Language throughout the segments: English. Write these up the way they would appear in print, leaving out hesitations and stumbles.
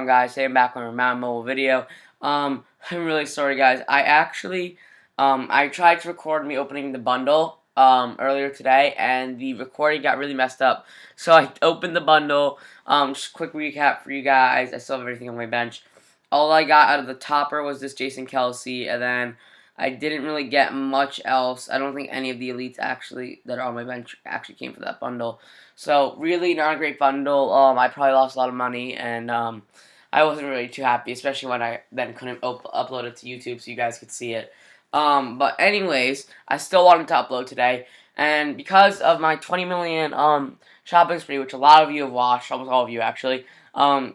Guys, today I'm back on a Madden mobile video. I'm really sorry, guys. I tried to record me opening the bundle earlier today, and the recording got really messed up. So I opened the bundle. Just a quick recap for you guys. I still have everything on my bench. All I got out of the topper was this Jason Kelsey, and then I didn't really get much else. I don't think any of the elites actually that are on my bench actually came for that bundle. So really not a great bundle. I probably lost a lot of money, and I wasn't really too happy, especially when I then couldn't upload it to YouTube so you guys could see it. But anyways, I still wanted to upload today, and because of my 20 million shopping spree, which a lot of you have watched, almost all of you actually, a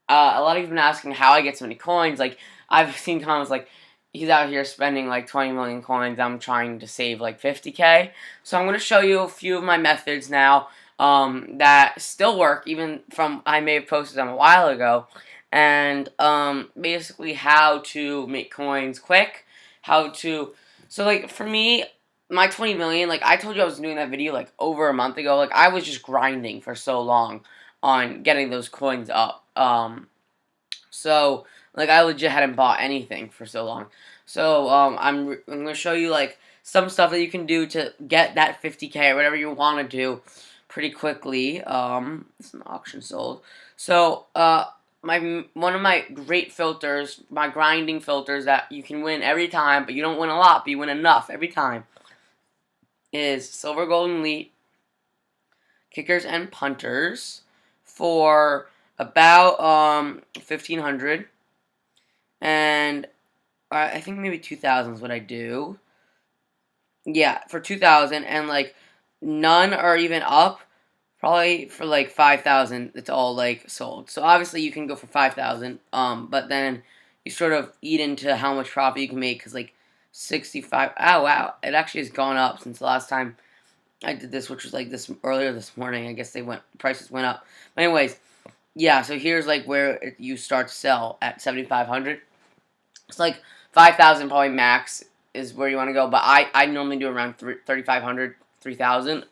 lot of you have been asking how I get so many coins. Like, I've seen comments like, he's out here spending like 20 million coins, I'm trying to save like 50k. So I'm going to show you a few of my methods now that still work, even from I may have posted them a while ago. And basically how to make coins quick, so like for me, my 20 million, like I told you I was doing that video like over a month ago. Like I was just grinding for so long on getting those coins up. So like I legit hadn't bought anything for so long. So I'm gonna show you like some stuff that you can do to get that 50k or whatever you want to do pretty quickly. It's an auction sold. So one of my great filters, my grinding filters that you can win every time, but you don't win a lot, but you win enough every time, is silver, gold, and elite kickers and punters for about 1,500, and I think maybe 2,000 is what I do. Yeah, for 2,000, and like none are even up. Probably for like 5,000, it's all like sold. So obviously you can go for 5,000, but then you sort of eat into how much profit you can make, because like 65. Oh wow, it actually has gone up since the last time I did this, which was like earlier this morning. I guess prices went up. But anyways, yeah. So here's like where you start to sell at 7,500. It's like 5,000 probably max is where you want to go. But I normally do around 3,500, 3,000.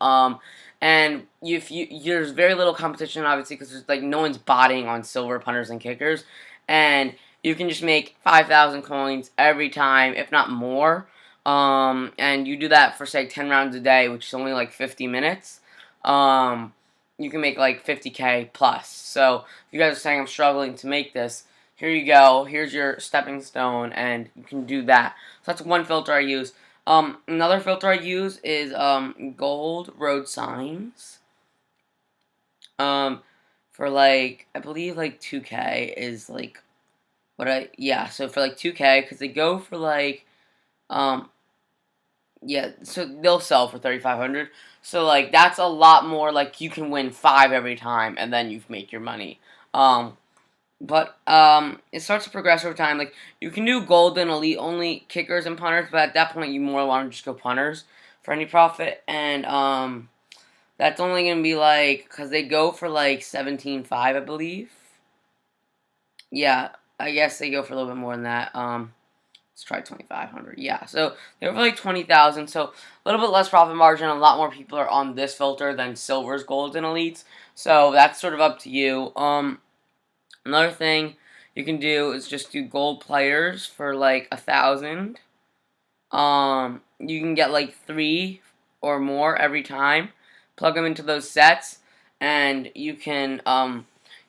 And there's very little competition obviously, because there's like no one's botting on silver punters and kickers, and you can just make 5,000 coins every time, if not more. And you do that for say 10 rounds a day, which is only like 50 minutes. You can make like 50k plus. So if you guys are saying I'm struggling to make this, here you go. Here's your stepping stone, and you can do that. So that's one filter I use. Another filter I use is gold road signs. For like I believe like 2k is like so for like 2k, because they go for like yeah, so they'll sell for 3,500. So like that's a lot more. Like you can win 5 every time, and then you've made your money. But it starts to progress over time. Like you can do golden elite only kickers and punters, but at that point you more want to just go punters for any profit. And that's only gonna be like, because they go for like 17.5, I believe. Yeah, I guess they go for a little bit more than that. Let's try 2,500. Yeah, so they go for like 20,000. So a little bit less profit margin. A lot more people are on this filter than silvers, golds, and elites. So that's sort of up to you. Another thing you can do is just do gold players for like 1,000. You can get like 3 or more every time. Plug them into those sets, and you can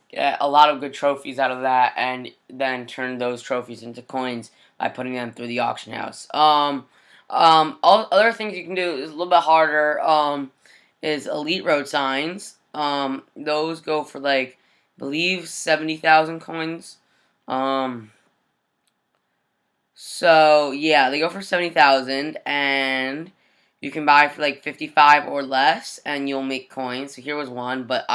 get a lot of good trophies out of that, and then turn those trophies into coins by putting them through the auction house. All other things you can do is a little bit harder. Is elite road signs. Those go for like, I believe 70,000 coins. So yeah, they go for 70,000, and you can buy for like 55 or less, and you'll make coins. So here was one, but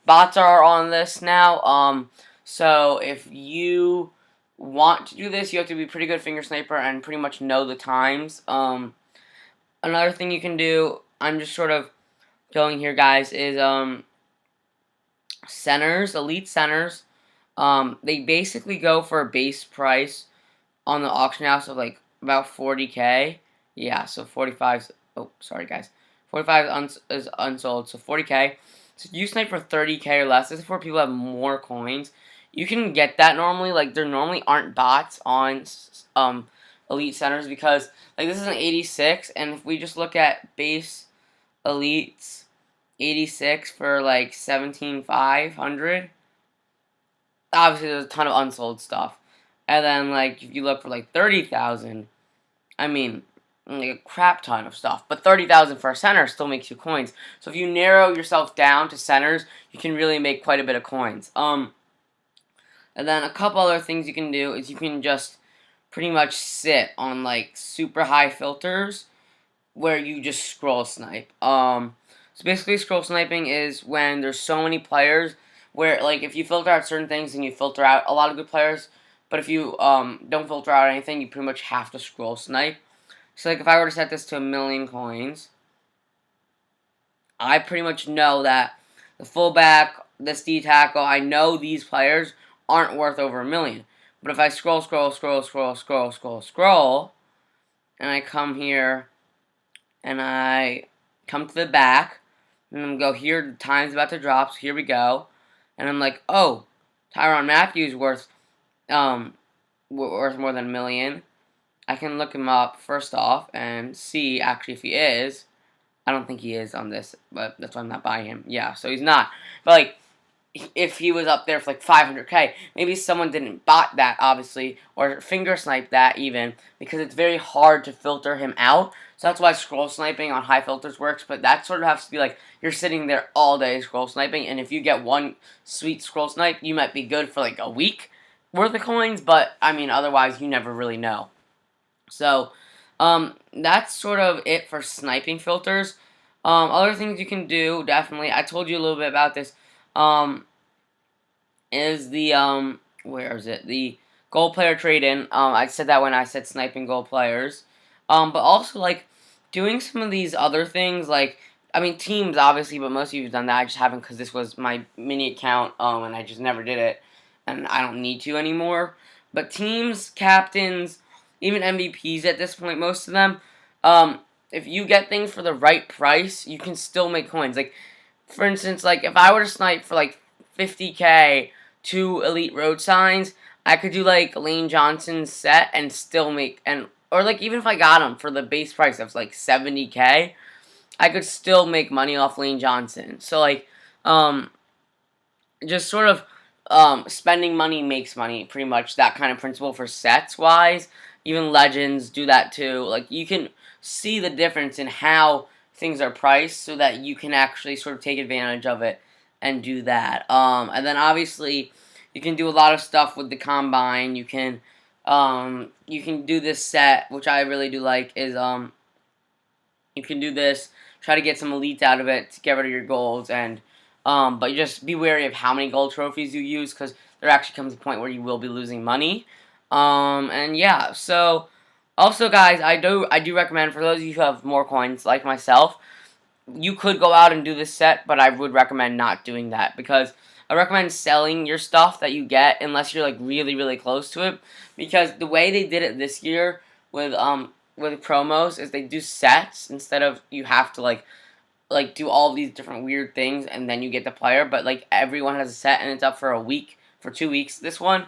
bots are on this now. So if you want to do this, you have to be pretty good finger sniper and pretty much know the times. Another thing you can do, I'm just sort of going here, guys, is centers, elite centers. They basically go for a base price on the auction house of like about 40k. Yeah, so 45. Oh, sorry guys, 45 is unsold, so 40k. So you snipe for 30k or less. This is for people who have more coins. You can get that normally. Like, there normally aren't bots on elite centers because, like, this is an 86, and if we just look at base elites, 86 for like 17,500. Obviously, there's a ton of unsold stuff. And then, like, if you look for like 30,000, I mean, like a crap ton of stuff. But 30,000 for a center still makes you coins. So if you narrow yourself down to centers, you can really make quite a bit of coins. And then a couple other things you can do is you can just pretty much sit on like super high filters where you just scroll snipe. So basically, scroll sniping is when there's so many players where, like, if you filter out certain things and you filter out a lot of good players, but if you don't filter out anything, you pretty much have to scroll snipe. So, like, if I were to set this to 1,000,000 coins, I pretty much know that the fullback, this D tackle, I know these players aren't worth over 1,000,000. But if I scroll, and I come here and I come to the back, and I'm go here, the time's about to drop, so here we go. And I'm like, oh, Tyrann Mathieu worth more than 1,000,000. I can look him up first off and see actually if he is. I don't think he is on this, but that's why I'm not buying him. Yeah, so he's not. But like, if he was up there for like 500k, maybe someone didn't bot that, obviously, or finger snipe that even, because it's very hard to filter him out. So that's why scroll sniping on high filters works, but that sort of has to be like, you're sitting there all day scroll sniping, and if you get one sweet scroll snipe, you might be good for like a week worth of coins, but, I mean, otherwise, you never really know. So, that's sort of it for sniping filters. Other things you can do, definitely, I told you a little bit about this, is the, where is it? The goal player trade-in. I said that when I said sniping goal players. But also, like, doing some of these other things, like, I mean, teams, obviously, but most of you have done that. I just haven't because this was my mini account, and I just never did it, and I don't need to anymore. But teams, captains, even MVPs at this point, most of them, if you get things for the right price, you can still make coins. Like, for instance, like, if I were to snipe for, like, 50k, 2 elite road signs, I could do, like, Lane Johnson's set and still make, or, like, even if I got him for the base price of, like, 70k, I could still make money off Lane Johnson. So, like, just sort of, spending money makes money, pretty much, that kind of principle for sets-wise. Even Legends do that, too. Like, you can see the difference in how things are priced so that you can actually sort of take advantage of it and do that. And then, obviously, you can do a lot of stuff with the Combine. You can do this set, which I really do like, is, you can do this, try to get some elites out of it to get rid of your golds, and but you just be wary of how many gold trophies you use, because there actually comes a point where you will be losing money. And yeah, so also, guys, I do recommend, for those of you who have more coins like myself, you could go out and do this set, but I would recommend not doing that, because I recommend selling your stuff that you get unless you're like really, really close to it, because the way they did it this year with promos is they do sets instead of, you have to like do all these different weird things and then you get the player, but like everyone has a set and it's up for a week, for 2 weeks, this one.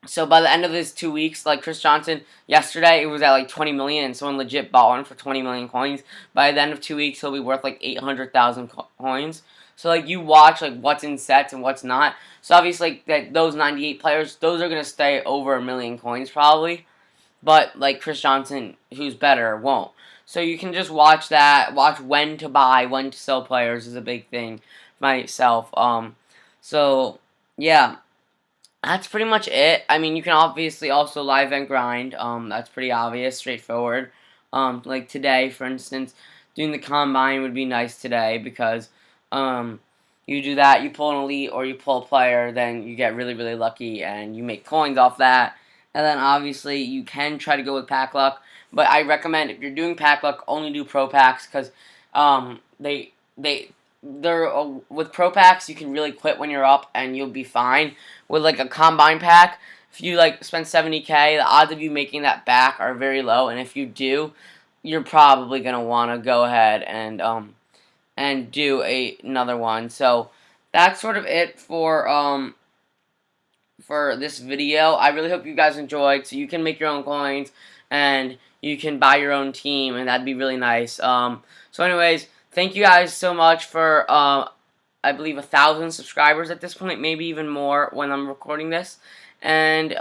So by the end of this 2 weeks, like Chris Johnson, yesterday it was at like 20 million, and someone legit bought one for 20 million coins. By the end of 2 weeks, he'll be worth like 800,000 coins. So like, you watch like what's in sets and what's not. So obviously, like, that those 98 players, those are gonna stay over 1,000,000 coins probably. But like Chris Johnson, who's better, won't. So you can just watch that. Watch when to buy, when to sell players is a big thing myself. So yeah. That's pretty much it. I mean, you can obviously also live and grind. That's pretty obvious, straightforward. Like today, for instance, doing the Combine would be nice today because, you do that, you pull an elite or you pull a player, then you get really, really lucky and you make coins off that. And then obviously you can try to go with pack luck, but I recommend, if you're doing pack luck, only do pro packs, because, with pro packs, you can really quit when you're up and you'll be fine. With like a Combine pack, if you like spend 70k, the odds of you making that back are very low, and if you do, you're probably gonna want to go ahead and and do another one. So that's sort of it for this video. I really hope you guys enjoyed. So you can make your own coins and you can buy your own team, and that'd be really nice. So anyways, thank you guys so much for I believe 1,000 subscribers at this point, maybe even more when I'm recording this. And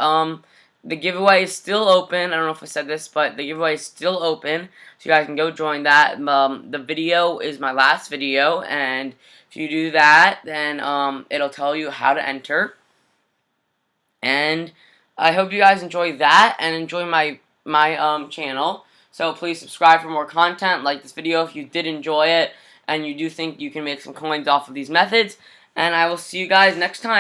the giveaway is still open. I don't know if I said this, but the giveaway is still open, so you guys can go join that. The video is my last video, and if you do that, then it'll tell you how to enter. And I hope you guys enjoy that and enjoy my channel. So please subscribe for more content. Like this video if you did enjoy it and you do think you can make some coins off of these methods. And I will see you guys next time.